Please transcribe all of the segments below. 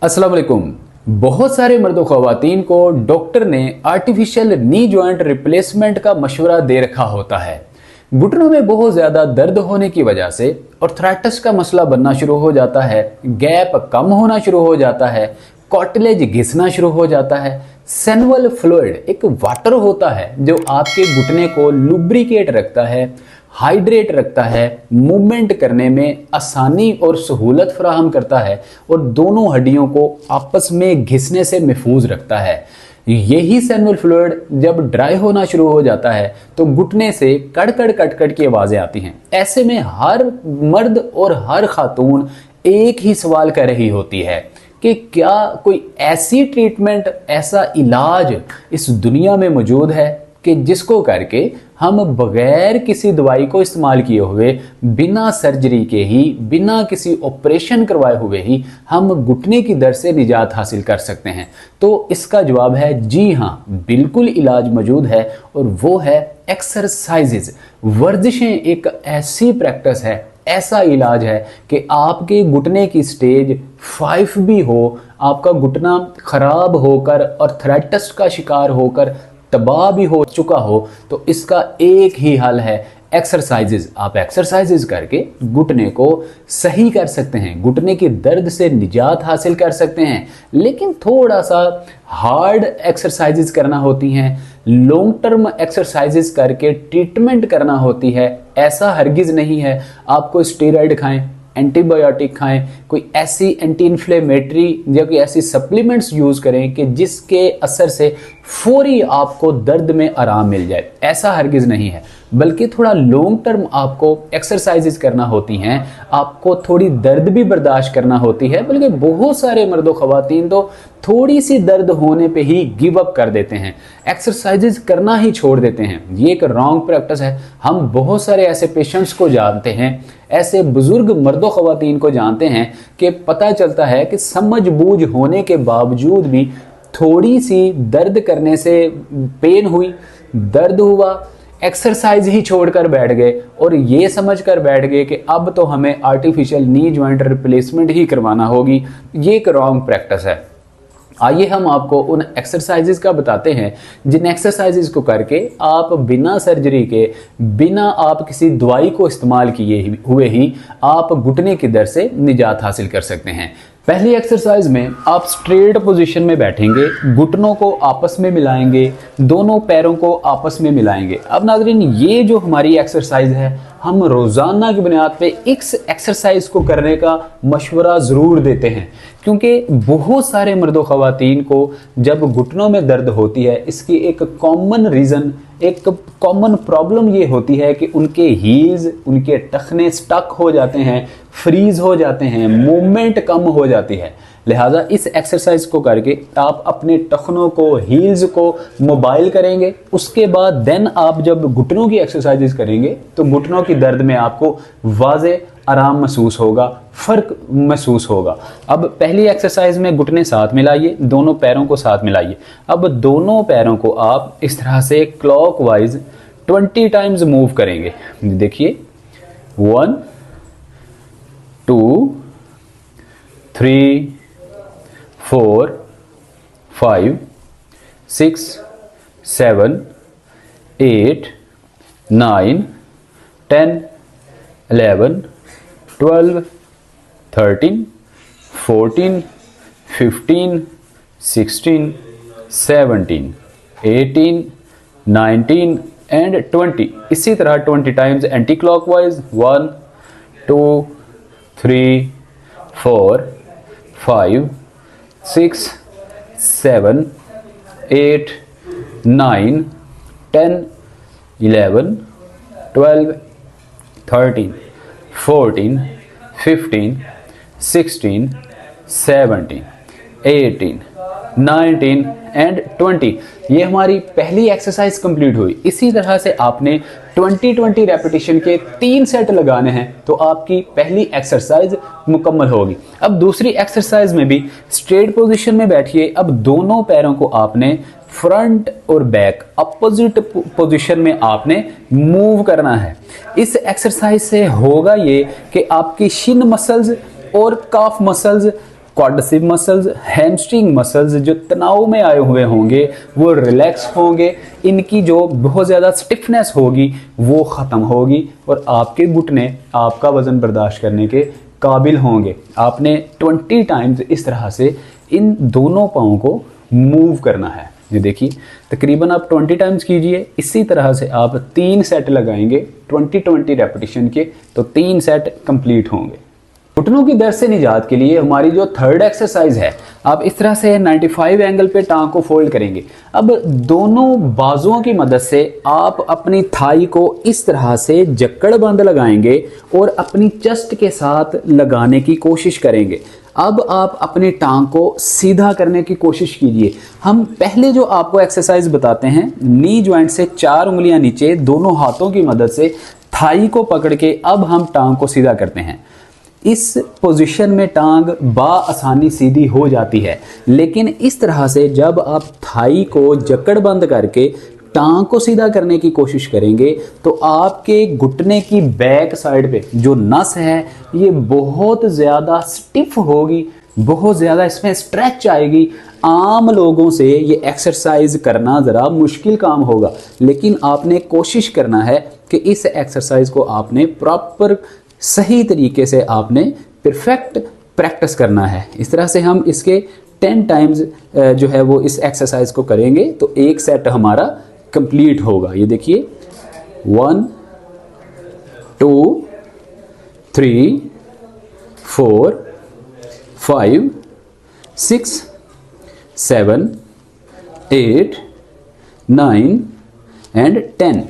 अस्सलाम वालेकुम। बहुत सारे मर्द ख़वातीन को डॉक्टर ने आर्टिफिशियल नी जॉइंट रिप्लेसमेंट का मशवरा दे रखा होता है। घुटनों में बहुत ज़्यादा दर्द होने की वजह से आर्थराइटिस का मसला बनना शुरू हो जाता है, गैप कम होना शुरू हो जाता है, कार्टिलेज घिसना शुरू हो जाता है। सेनवल फ्लूइड एक वाटर होता है जो आपके घुटने को लुब्रिकेट रखता है, हाइड्रेट रखता है, मूवमेंट करने में आसानी और सहूलत फराहम करता है और दोनों हड्डियों को आपस में घिसने से महफूज रखता है। यही सेनवल फ्लूइड जब ड्राई होना शुरू हो जाता है तो घुटने से कड़कड़ कटकड़ की आवाज़ें आती हैं। ऐसे में हर मर्द और हर खातून एक ही सवाल कर रही होती है कि क्या कोई ऐसी ट्रीटमेंट, ऐसा इलाज इस दुनिया में मौजूद है कि जिसको करके हम बगैर किसी दवाई को इस्तेमाल किए हुए, बिना सर्जरी के ही, बिना किसी ऑपरेशन करवाए हुए ही हम घुटने की दर्द से निजात हासिल कर सकते हैं। तो इसका जवाब है जी हाँ, बिल्कुल इलाज मौजूद है और वो है एक्सरसाइजेज। वर्जिशें एक ऐसी प्रैक्टिस है, ऐसा इलाज है कि आपके घुटने की स्टेज 5 भी हो, आपका घुटना खराब होकर आर्थराइटिस का शिकार होकर तबाह भी हो चुका हो, तो इसका एक ही हल है एक्सरसाइजेज। आप एक्सरसाइजेज करके घुटने को सही कर सकते हैं, घुटने की दर्द से निजात हासिल कर सकते हैं। लेकिन थोड़ा सा हार्ड एक्सरसाइजेज करना होती हैं, लॉन्ग टर्म एक्सरसाइजेज करके ट्रीटमेंट करना होती है। ऐसा हरगिज नहीं है आपको स्टेरॉइड खाएं, एंटीबायोटिक खाएं, कोई ऐसी एंटी इन्फ्लेमेटरी या कोई ऐसी सप्लीमेंट्स यूज़ करें कि जिसके असर से फौरी आपको दर्द में आराम मिल जाए। ऐसा हरगिज़ नहीं है, बल्कि थोड़ा लॉन्ग टर्म आपको एक्सरसाइजेज करना होती हैं, आपको थोड़ी दर्द भी बर्दाश्त करना होती है। बल्कि बहुत सारे मर्द ख़वातीन तो थोड़ी सी दर्द होने पे ही गिव अप कर देते हैं, एक्सरसाइजेज करना ही छोड़ देते हैं। ये एक रॉन्ग प्रैक्टिस है। हम बहुत सारे ऐसे पेशेंट्स को जानते हैं, ऐसे बुजुर्ग मर्दों ख़वातीन को जानते हैं कि पता चलता है कि समझ बूझ होने के बावजूद भी थोड़ी सी दर्द करने से पेन हुई, दर्द हुआ, एक्सरसाइज ही छोड़कर बैठ गए और ये समझ कर बैठ गए कि अब तो हमें आर्टिफिशियल नी जॉइंट रिप्लेसमेंट ही करवाना होगी। ये एक रॉन्ग प्रैक्टिस है। आइए हम आपको उन एक्सरसाइजेज का बताते हैं जिन एक्सरसाइजेज को करके आप बिना सर्जरी के, बिना आप किसी दवाई को इस्तेमाल किए हुए ही आप घुटने की दर्द से निजात हासिल कर सकते हैं। पहली एक्सरसाइज में आप स्ट्रेट पोजीशन में बैठेंगे, घुटनों को आपस में मिलाएंगे, दोनों पैरों को आपस में मिलाएंगे। अब नाज़रीन, ये जो हमारी एक्सरसाइज है, हम रोज़ाना की बुनियाद पे इस एक्सरसाइज को करने का मशवरा ज़रूर देते हैं, क्योंकि बहुत सारे मर्दों ख़वातीन को जब घुटनों में दर्द होती है, इसकी एक कॉमन रीज़न, एक कॉमन प्रॉब्लम ये होती है कि उनके हील्स, उनके टखने स्टक हो जाते हैं, फ्रीज हो जाते हैं, मूवमेंट कम हो जाती है। लिहाजा इस एक्सरसाइज को करके आप अपने टखनों को, हील्स को मोबाइल करेंगे। उसके बाद देन आप जब घुटनों की एक्सरसाइजेज करेंगे तो घुटनों की दर्द में आपको वाज़े आराम महसूस होगा, फ़र्क महसूस होगा। अब पहली एक्सरसाइज में घुटने साथ मिलाइए, दोनों पैरों को साथ मिलाइए। अब दोनों पैरों को आप इस तरह से क्लॉकवाइज 20 टाइम्स मूव करेंगे। देखिए, 1 2 3 4 5 6 7 8 9 10 11 12 13 14 15 16 17 18 19 एंड 20। इसी तरह 20 टाइम्स एंटी क्लॉकवाइज। 1 2 3 4 5 6 7 8 9 10 11 12 13 14 15 16 17 18 19 एंड 20। ये हमारी पहली एक्सरसाइज कंप्लीट हुई। इसी तरह से आपने 20-20 रेपिटेशन के 3 सेट लगाने हैं तो आपकी पहली एक्सरसाइज मुकम्मल होगी। अब दूसरी एक्सरसाइज में भी स्ट्रेट पोजीशन में बैठिए। अब दोनों पैरों को आपने फ्रंट और बैक अपोजिट पोजीशन में आपने मूव करना है। इस एक्सरसाइज से होगा ये कि आपकी शिन मसल्स और काफ muscles quadricep muscles, hamstring muscles जो तनाव में आए हुए होंगे वो रिलैक्स होंगे, इनकी जो बहुत ज़्यादा स्टिफनेस होगी वो ख़त्म होगी और आपके घुटने आपका वज़न बर्दाश्त करने के काबिल होंगे। आपने 20 टाइम्स इस तरह से इन दोनों पाँव को मूव करना है। ये देखिए तकरीबन आप 20 टाइम्स कीजिए। इसी तरह से आप 3 सेट लगाएंगे 20-20 रेपिटेशन के, तो 3 सेट कंप्लीट होंगे। घुटनों की दर्द से निजात के लिए हमारी जो थर्ड एक्सरसाइज है, आप इस तरह से 95 एंगल पे टांग को फोल्ड करेंगे। अब दोनों बाजुओं की मदद से आप अपनी थाई को इस तरह से जकड़बंद लगाएंगे और अपनी चेस्ट के साथ लगाने की कोशिश करेंगे। अब आप अपनी टांग को सीधा करने की कोशिश कीजिए। हम पहले जो आपको एक्सरसाइज बताते हैं, नी जॉइंट से 4 उंगलियां नीचे दोनों हाथों की मदद से थाई को पकड़ के अब हम टांग को सीधा करते हैं। इस पोजीशन में टांग आसानी सीधी हो जाती है, लेकिन इस तरह से जब आप थाई को जकड़बंद करके टांग को सीधा करने की कोशिश करेंगे तो आपके घुटने की बैक साइड पे जो नस है ये बहुत ज़्यादा स्टिफ होगी, बहुत ज़्यादा इसमें स्ट्रेच आएगी। आम लोगों से ये एक्सरसाइज करना ज़रा मुश्किल काम होगा, लेकिन आपने कोशिश करना है कि इस एक्सरसाइज को आपने प्रॉपर सही तरीके से आपने परफेक्ट प्रैक्टिस करना है। इस तरह से हम इसके 10 टाइम्स जो है वो इस एक्सरसाइज को करेंगे तो एक सेट हमारा कंप्लीट होगा। ये देखिए 1 2 3 4 5 6 7 8 9 एंड 10।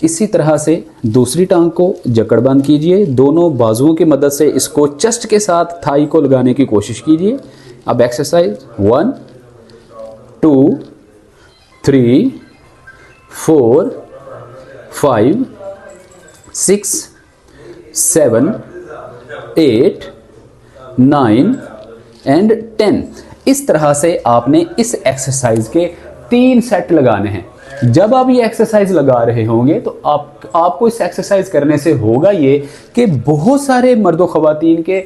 इसी तरह से दूसरी टांग को जकड़बंद कीजिए, दोनों बाजुओं की मदद से इसको चेस्ट के साथ थाई को लगाने की कोशिश कीजिए। अब एक्सरसाइज 1 2 3 4 5 6 7 8 9 एंड 10। इस तरह से आपने इस एक्सरसाइज के 3 सेट लगाने हैं। जब आप ये एक्सरसाइज लगा रहे होंगे तो आपको इस एक्सरसाइज करने से होगा ये कि बहुत सारे मर्दों ख़वातीन के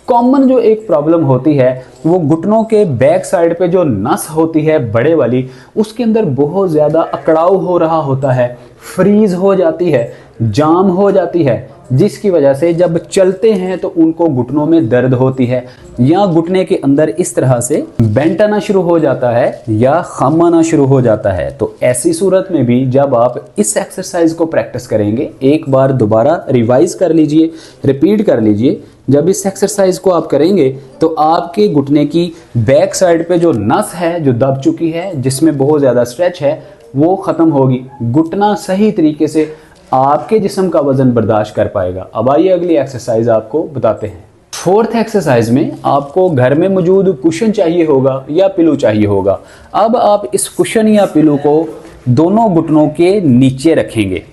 कॉमन जो एक प्रॉब्लम होती है वो घुटनों के बैक साइड पे जो नस होती है बड़े वाली, उसके अंदर बहुत ज़्यादा अकड़ाव हो रहा होता है, फ्रीज हो जाती है, जाम हो जाती है, जिसकी वजह से जब चलते हैं तो उनको घुटनों में दर्द होती है या घुटने के अंदर इस तरह से बेंट आना शुरू हो जाता है या खम आना शुरू हो जाता है। तो ऐसी सूरत में भी जब आप इस एक्सरसाइज को प्रैक्टिस करेंगे, एक बार दोबारा रिवाइज कर लीजिए, रिपीट कर लीजिए। जब इस एक्सरसाइज को आप करेंगे तो आपके घुटने की बैक साइड पे जो नस है जो दब चुकी है, जिसमें बहुत ज़्यादा स्ट्रेच है, वो ख़त्म होगी। घुटना सही तरीके से आपके जिस्म का वजन बर्दाश्त कर पाएगा। अब आइए अगली एक्सरसाइज आपको बताते हैं। फोर्थ एक्सरसाइज में आपको घर में मौजूद कुशन चाहिए होगा या पिलो चाहिए होगा। अब आप इस कुशन या पिलो को दोनों घुटनों के नीचे रखेंगे।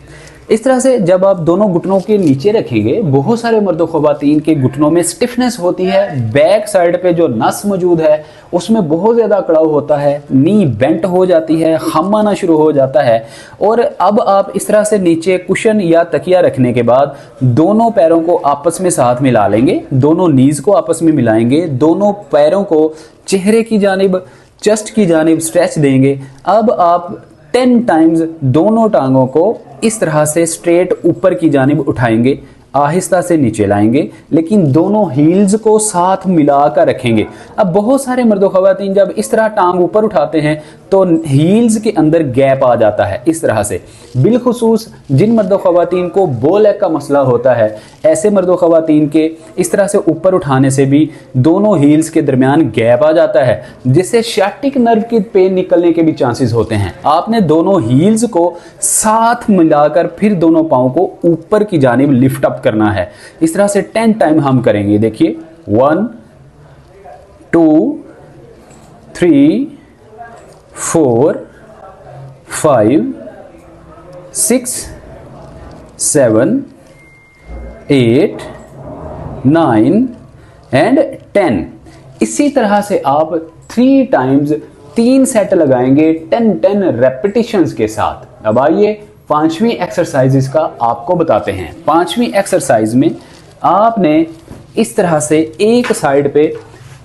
इस तरह से जब आप दोनों घुटनों के नीचे रखेंगे, बहुत सारे मर्दों ख़वातीन के घुटनों में स्टिफनेस होती है, बैक साइड पे जो नस मौजूद है उसमें बहुत ज़्यादा अकड़ाव होता है, नी बेंट हो जाती है, खम आना शुरू हो जाता है। और अब आप इस तरह से नीचे कुशन या तकिया रखने के बाद दोनों पैरों को आपस में साथ मिला लेंगे, दोनों नीज़ को आपस में मिलाएंगे, दोनों पैरों को चेहरे की जानिब, चेस्ट की जानिब स्ट्रेच देंगे। अब आप 10 टाइम्स दोनों टांगों को इस तरह से स्ट्रेट ऊपर की जानिब उठाएंगे, आहिस्ता से नीचे लाएंगे, लेकिन दोनों हील्स को साथ मिलाकर रखेंगे। अब बहुत सारे मर्दों ख़वातीन जब इस तरह टांग ऊपर उठाते हैं तो हील्स के अंदर गैप आ जाता है। इस तरह से बिलखुसूस जिन मर्दों ख़वातीन को बो लेग का मसला होता है, ऐसे मर्दों ख़वातीन के इस तरह से ऊपर उठाने से भी दोनों हील्स के दरमियान गैप आ जाता है, जिससे शाटिक नर्व की पेन निकलने के भी चांसेस होते हैं। आपने दोनों हील्स को साथ मिलाकर फिर दोनों पाँव को ऊपर की जानिब लिफ्ट अप करना है। इस तरह से 10 टाइम हम करेंगे। देखिए 1 2 3 4 5 6 7 8 9 एंड 10। इसी तरह से आप 3 टाइम्स 3 सेट लगाएंगे 10 रेपिटेशंस के साथ। अब आइए 5वीं एक्सरसाइज का आपको बताते हैं। 5वीं एक्सरसाइज में आपने इस तरह से एक साइड पे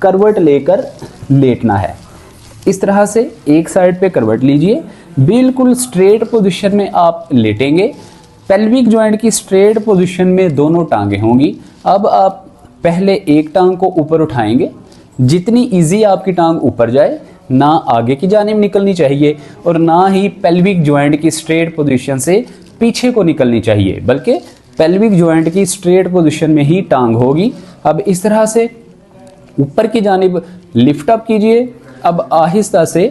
करवट लेकर लेटना है। इस तरह से एक साइड पे करवट लीजिए, बिल्कुल स्ट्रेट पोजीशन में आप लेटेंगे। पेल्विक जॉइंट की स्ट्रेट पोजीशन में दोनों टांगें होंगी। अब आप पहले एक टांग को ऊपर उठाएंगे, जितनी इजी आपकी टांग ऊपर जाए, ना आगे की जानिब निकलनी चाहिए और ना ही पेल्विक जॉइंट की स्ट्रेट पोजीशन से पीछे को निकलनी चाहिए, बल्कि पेल्विक जॉइंट की स्ट्रेट पोजीशन में ही टांग होगी। अब इस तरह से ऊपर की जानिब लिफ्ट अप कीजिए। अब आहिस्ता से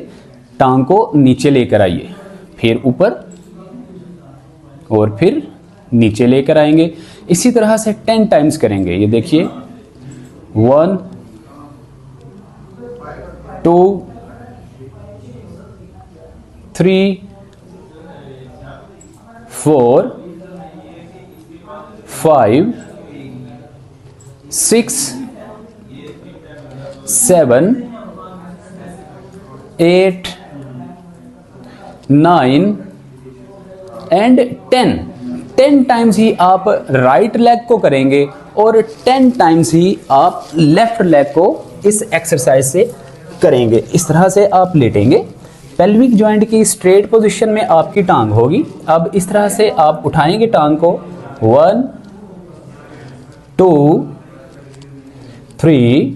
टांग को नीचे लेकर आइए, फिर ऊपर और फिर नीचे लेकर आएंगे। इसी तरह से 10 टाइम्स करेंगे। ये देखिए 1 2 3 4 5 6 7 8 9 एंड 10 टाइम्स ही आप राइट लेग को करेंगे और 10 टाइम्स ही आप लेफ्ट लेग को इस एक्सरसाइज से करेंगे। इस तरह से आप लेटेंगे, पेल्विक जॉइंट की स्ट्रेट पोजीशन में आपकी टांग होगी। अब इस तरह से आप उठाएंगे टांग को 1 2 3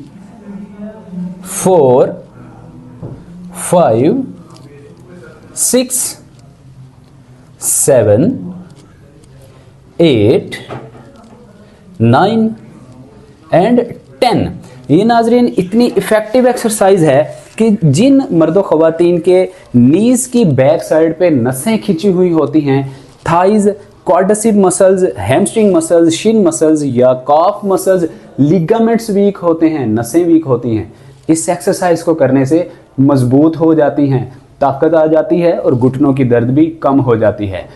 4 5 6 7 8 9 एंड 10। ये नाजरीन इतनी इफेक्टिव एक्सरसाइज है कि जिन मर्दों ख़वातीन के नीज की बैक साइड पे नसें खिंची हुई होती हैं, thighs, quadricep muscles, hamstring muscles, Shin muscles या कॉफ मसल्स, लिगामेंट्स वीक होते हैं, नसें वीक होती हैं, इस एक्सरसाइज को करने से मजबूत हो जाती हैं, ताकत आ जाती है और घुटनों की दर्द भी कम हो जाती है।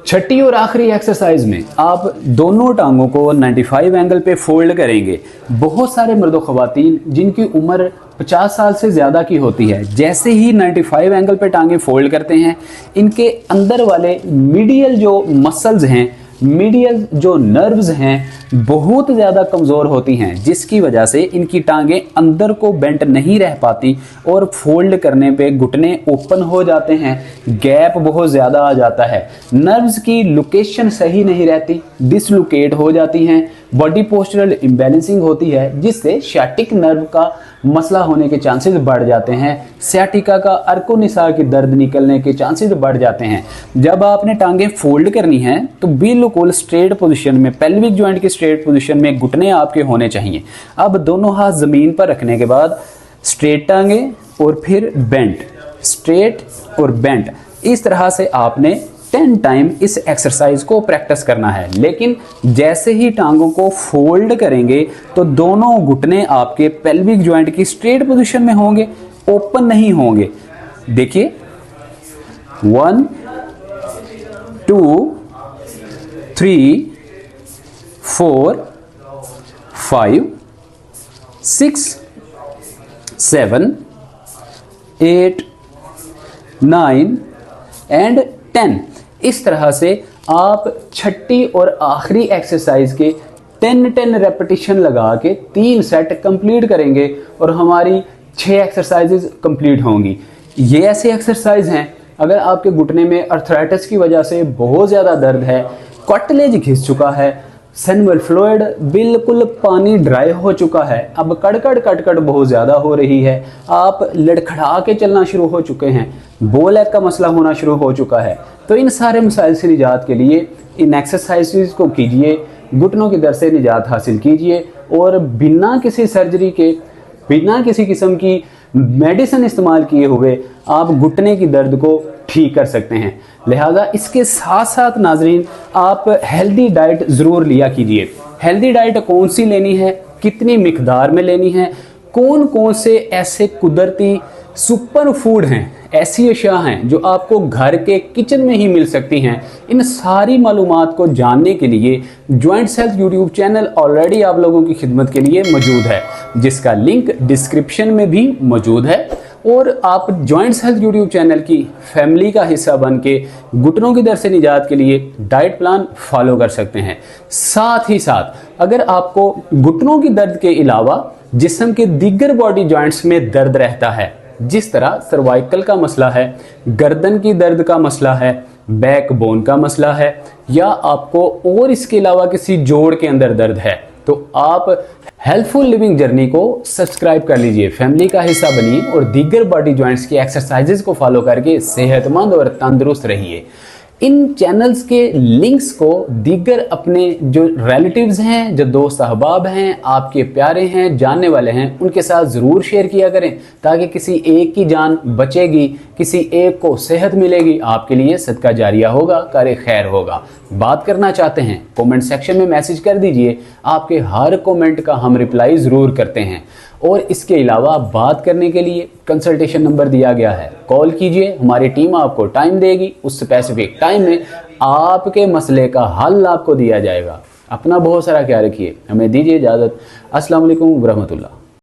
छठी और आखिरी एक्सरसाइज में आप दोनों टांगों को 95 एंगल पे फोल्ड करेंगे। बहुत सारे मर्दों ख़वातीन जिनकी उम्र 50 साल से ज़्यादा की होती है, जैसे ही 95 एंगल पे टांगें फोल्ड करते हैं, इनके अंदर वाले मीडियल जो मसल्स हैं, मीडियल जो नर्व्स हैं, बहुत ज़्यादा कमज़ोर होती हैं, जिसकी वजह से इनकी टांगें अंदर को बेंट नहीं रह पाती और फोल्ड करने पे घुटने ओपन हो जाते हैं, गैप बहुत ज़्यादा आ जाता है, नर्व्स की लोकेशन सही नहीं रहती, डिसलोकेट हो जाती हैं, बॉडी पोस्चरल इम्बैलेंसिंग होती है, जिससे सciatic नर्व का मसला होने के चांसेस बढ़ जाते हैं, sciatica का अर्कोनिसा की दर्द निकलने के चांसेस बढ़ जाते हैं। जब आपने टांगें फोल्ड करनी है तो बिल्कुल स्ट्रेट पोजीशन में, पेल्विक जॉइंट की स्ट्रेट पोजीशन में घुटने आपके होने चाहिए। अब दोनों हाथ जमीन पर रखने के बाद स्ट्रेट टांगें और फिर बेंट, स्ट्रेट और बेंट, इस तरह से आपने 10 टाइम इस एक्सरसाइज को प्रैक्टिस करना है। लेकिन जैसे ही टांगों को फोल्ड करेंगे तो दोनों घुटने आपके पेल्विक जॉइंट की स्ट्रेट पोजीशन में होंगे, ओपन नहीं होंगे। देखिए 1 2 3 4 5 6 7 8 9 एंड 10। इस तरह से आप छठी और आखिरी एक्सरसाइज के 10 रेपिटेशन लगा के 3 सेट कंप्लीट करेंगे और हमारी 6 एक्सरसाइजेज कंप्लीट होंगी। ये ऐसे एक्सरसाइज हैं, अगर आपके घुटने में अर्थराइटिस की वजह से बहुत ज़्यादा दर्द है, कार्टिलेज घिस चुका है, सेनिवल फ्लूइड बिल्कुल पानी ड्राई हो चुका है, अब कड़कड़ कटकड़ बहुत ज़्यादा हो रही है, आप लड़खड़ा के चलना शुरू हो चुके हैं, बोलैक का मसला होना शुरू हो चुका है, तो इन सारे मसाइल से निजात के लिए इन एक्सरसाइज को कीजिए, घुटनों की दर्द से निजात हासिल कीजिए और बिना किसी सर्जरी के, बिना किसी किस्म की मेडिसिन इस्तेमाल किए हुए आप घुटने की दर्द को ठीक कर सकते हैं। लिहाजा इसके साथ साथ नाजरीन आप हेल्दी डाइट ज़रूर लिया कीजिए। हेल्दी डाइट कौन सी लेनी है, कितनी मिकदार में लेनी है, कौन कौन से ऐसे कुदरती सुपर फूड हैं, ऐसी अशिया हैं जो आपको घर के किचन में ही मिल सकती हैं, इन सारी मालूमात को जानने के लिए joints health YouTube channel already आप लोगों की खिदमत के लिए मौजूद है, जिसका लिंक डिस्क्रिप्शन में भी मौजूद है। और आप जॉइंट्स हेल्थ यूट्यूब चैनल की फैमिली का हिस्सा बन के घुटनों की दर्द से निजात के लिए डाइट प्लान फॉलो कर सकते हैं। साथ ही साथ अगर आपको घुटनों की दर्द के अलावा जिस्म के दीगर बॉडी जॉइंट्स में दर्द रहता है, जिस तरह सर्वाइकल का मसला है, गर्दन की दर्द का मसला है, बैक बोन का मसला है, या आपको और इसके अलावा किसी जोड़ के अंदर दर्द है, तो आप हेल्पफुल लिविंग जर्नी को सब्सक्राइब कर लीजिए, फैमिली का हिस्सा बनिए और दीगर बॉडी जॉइंट्स की एक्सरसाइजेज को फॉलो करके सेहतमंद और तंदुरुस्त रहिए। इन चैनल्स के लिंक्स को दीगर अपने जो रिलेटिव्स हैं, जो दोस्त अहबाब हैं, आपके प्यारे हैं, जानने वाले हैं, उनके साथ ज़रूर शेयर किया करें ताकि किसी एक की जान बचेगी, किसी एक को सेहत मिलेगी, आपके लिए सदका जारिया होगा, कार्य खैर होगा। बात करना चाहते हैं कमेंट सेक्शन में मैसेज कर दीजिए, आपके हर कमेंट का हम रिप्लाई ज़रूर करते हैं। और इसके अलावा बात करने के लिए कंसल्टेशन नंबर दिया गया है, कॉल कीजिए, हमारी टीम आपको टाइम देगी, उस स्पेसिफिक टाइम में आपके मसले का हल आपको दिया जाएगा। अपना बहुत सारा ख्याल रखिए, हमें दीजिए इजाज़त। अस्सलाम वालेकुम व रहमतुल्लाह।